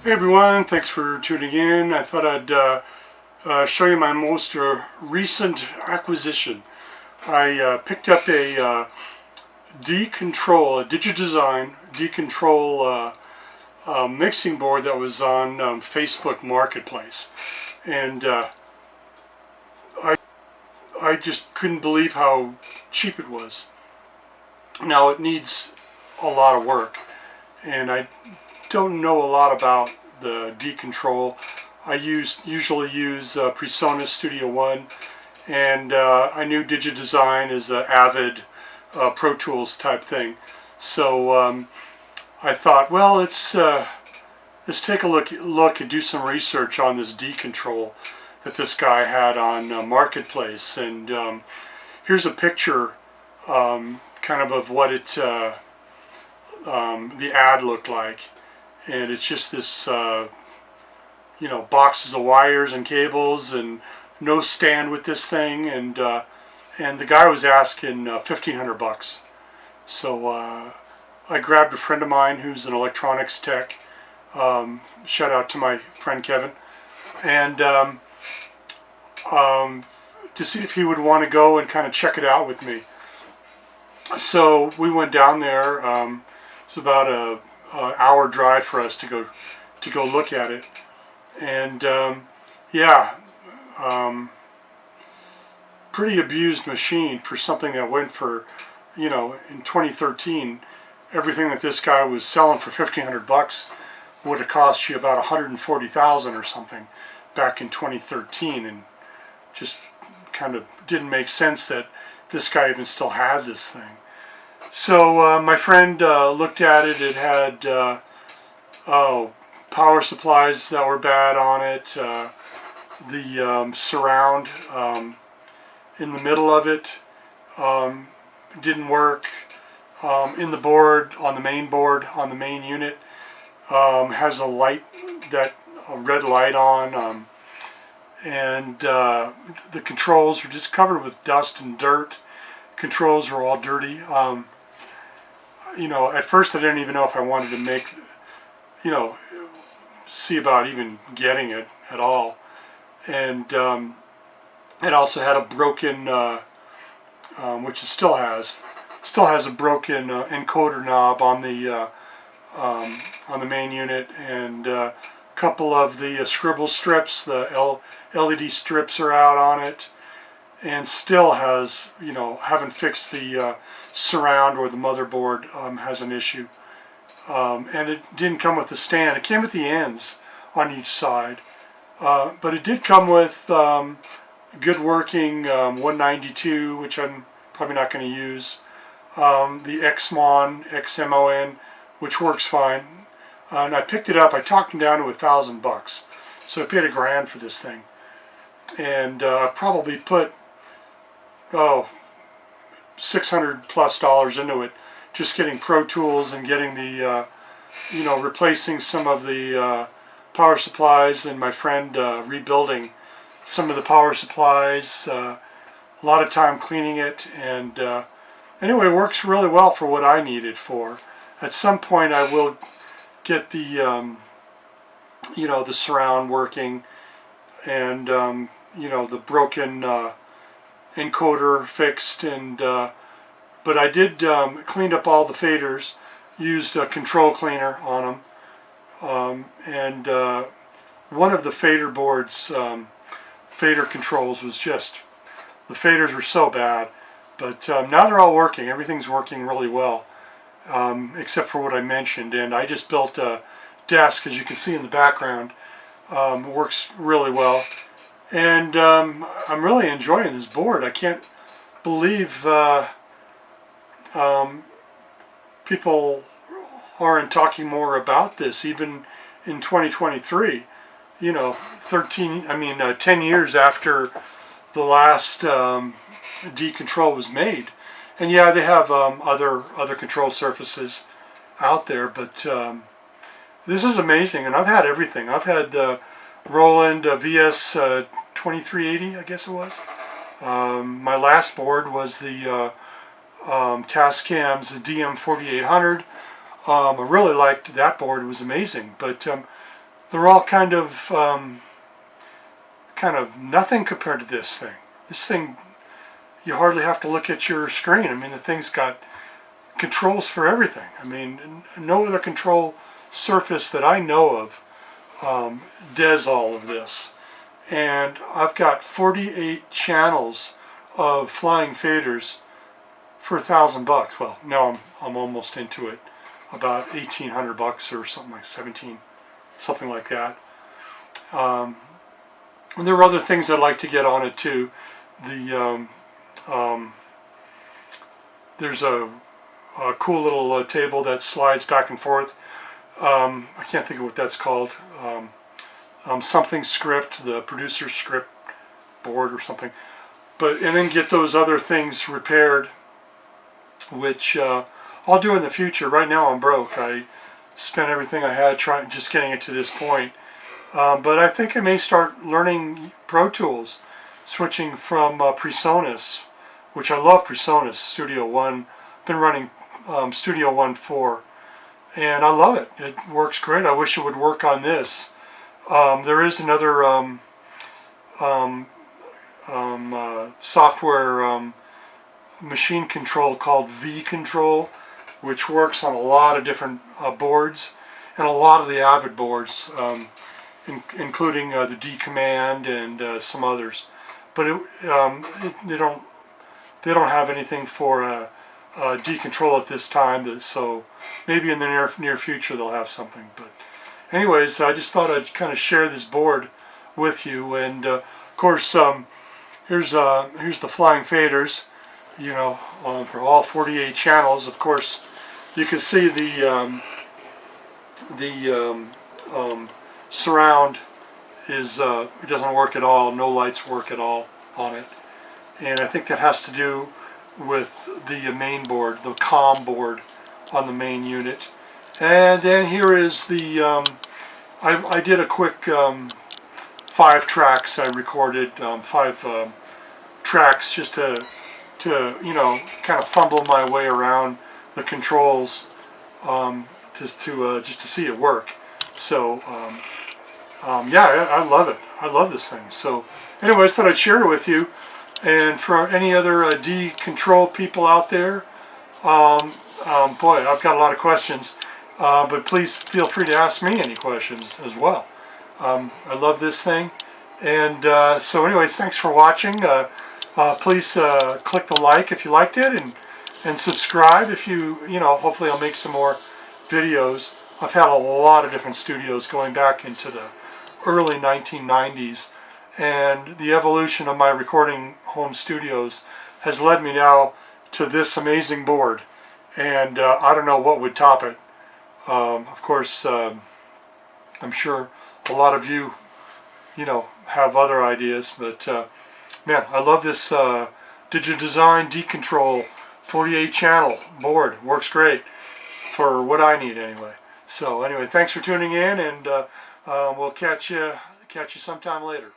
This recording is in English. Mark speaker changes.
Speaker 1: Hey everyone, thanks for tuning in. I thought I'd show you my most recent acquisition. I picked up a D-Control, a Digidesign D-Control mixing board that was on Facebook Marketplace. And I, I just couldn't believe how cheap it was. Now it needs a lot of work, and I don't know a lot about the D-Control. I usually use PreSonus Studio One, and I knew Digidesign is an Avid Pro Tools type thing. So I thought, well, let's take a look and do some research on this D-Control that this guy had on Marketplace. And here's a picture, kind of what the ad looked like. And it's just this, boxes of wires and cables, and no stand with this thing. And the guy was asking $1,500. So I grabbed a friend of mine who's an electronics tech. Shout out to my friend Kevin, and to see if he would want to go and kind of check it out with me. So we went down there. It's about a hour drive for us to go look at it, and pretty abused machine for something that went for, in 2013, everything that this guy was selling for $1,500 would have cost you about $140,000 or something back in 2013, and just kind of didn't make sense that this guy even still had this thing. So my friend looked at it. It had power supplies that were bad on it. The surround in the middle of it didn't work. In the board, on the main unit, has a light, a red light on, and the controls were just covered with dust and dirt. Controls were all dirty. At first I didn't even know if I wanted to see about even getting it at all. And it also had a broken, which it still has a broken encoder knob on the main unit, and a couple of the scribble strips, the LED strips are out on it, and still has, haven't fixed the surround, or the motherboard has an issue. And it didn't come with the stand. It came with the ends on each side. But it did come with good working 192, which I'm probably not going to use. The XMON, which works fine. And I picked it up. I talked him down to $1,000. So I paid $1,000 for this thing. And I've probably put, $600+ into it, just getting Pro Tools and getting the, replacing some of the power supplies, and my friend rebuilding some of the power supplies. A lot of time cleaning it, and anyway, it works really well for what I need it for. At some point I will get the, the surround working, and, the broken encoder fixed, and but I did cleaned up all the faders, used a control cleaner on them, and one of the fader boards, fader controls, was just, the faders were so bad, but now they're all working. Everything's working really well, except for what I mentioned. And I just built a desk, as you can see in the background. It works really well, and I'm really enjoying this board. I can't believe people aren't talking more about this, even in 2023. 10 years after the last D-Control was made. And yeah, they have other control surfaces out there, but this is amazing. And I've had everything. I've had the Roland VS 2380, I guess it was. My last board was the Tascam's DM 4800. I really liked that board. It was amazing. But they're all kind of nothing compared to this thing. This thing, you hardly have to look at your screen. I mean, the thing's got controls for everything. I mean, no other control surface that I know of does all of this. And I've got 48 channels of flying faders for $1,000. Well, now I'm almost into it, about $1,800 or something like 17, something like that. And there are other things I'd like to get on it too. There's a cool little table that slides back and forth. I can't think of what that's called. Something script, the producer script board or something. And then get those other things repaired, which I'll do in the future. Right now I'm broke. I spent everything I had trying, just getting it to this point. But I think I may start learning Pro Tools, switching from PreSonus, which I love PreSonus Studio One. Been running Studio One 4, and I love it. It works great. I wish it would work on this. There is another software machine control called V Control, which works on a lot of different boards, and a lot of the Avid boards, including the D Command and some others. But they don't have anything for D Control at this time. So maybe in the near future they'll have something. But anyways, I just thought I'd kind of share this board with you. And of course, here's the flying faders. You know, for all 48 channels. Of course, you can see the surround is it doesn't work at all. No lights work at all on it, and I think that has to do with the main board, the COM board on the main unit. And then here is the I did a quick 5 tracks. I recorded 5 tracks just to you know, kind of fumble my way around the controls, just to see it work. So yeah, I love it. I love this thing. So anyways, thought I'd share it with you. And for any other D control people out there, boy, I've got a lot of questions. But please feel free to ask me any questions as well. I love this thing. And so anyways, thanks for watching. Please click the like if you liked it, and subscribe if you know, hopefully I'll make some more videos. I've had a lot of different studios going back into the early 1990s, and the evolution of my recording home studios has led me now to this amazing board, and I don't know what would top it. Of course, I'm sure a lot of you know, have other ideas, but man, I love this Digidesign D-Control 48 channel board. Works great for what I need anyway. So anyway, thanks for tuning in, and we'll catch you sometime later.